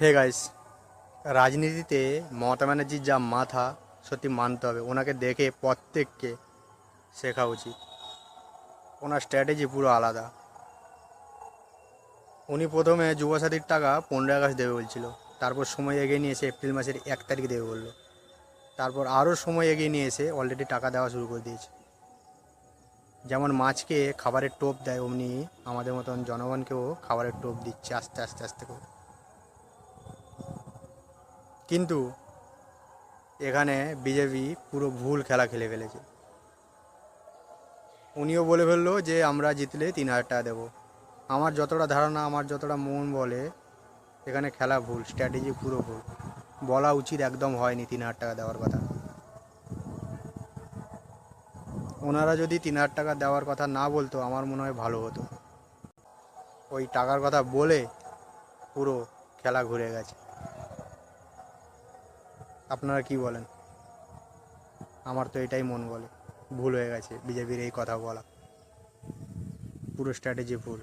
Hey guys, রাজনীতিতে মমতা ব্যানার্জির যা মাথা সত্যি মানতে হবে। ওনাকে দেখে প্রত্যেককে শেখা উচিত। ওনার স্ট্র্যাটেজি পুরো আলাদা। উনি প্রথমে যুবসাথীর টাকা 15 আগস্ট দেবে বলছিল, তারপর সময় এগিয়ে নিয়ে এসে এপ্রিল মাসের 1 তারিখ দেবে বললো, তারপর আরও সময় এগিয়ে নিয়ে এসে অলরেডি টাকা দেওয়া শুরু করে দিয়েছে। যেমন মাছকে খাবারের টোপ দেয়, অমনি আমাদের মতন জনগণকেও খাবারের টোপ দিচ্ছে আস্তে আস্তে আস্তে করে। কিন্তু এখানে বিজেপি পুরো ভুল খেলা খেলে ফেলেছে। উনিও বলে ফেললো যে আমরা জিতলে 3,000 টাকা দেবো। আমার যতটা ধারণা, আমার যতটা মন বলে, এখানে খেলা ভুল, স্ট্র্যাটেজি পুরো ভুল। বলা উচিত একদম হয়নি 3,000 টাকা দেওয়ার কথা। ওনারা যদি 3,000 টাকা দেওয়ার কথা না বলতো আমার মনে হয় ভালো হতো। ওই টাকার কথা বলে পুরো খেলা ঘুরে গেছে। আপনারা কি বলেন? আমার তো এটাই মন বলে ভুল হয়ে গেছে বিজেপির এই কথা বলা, পুরো স্ট্র্যাটেজি ভুল।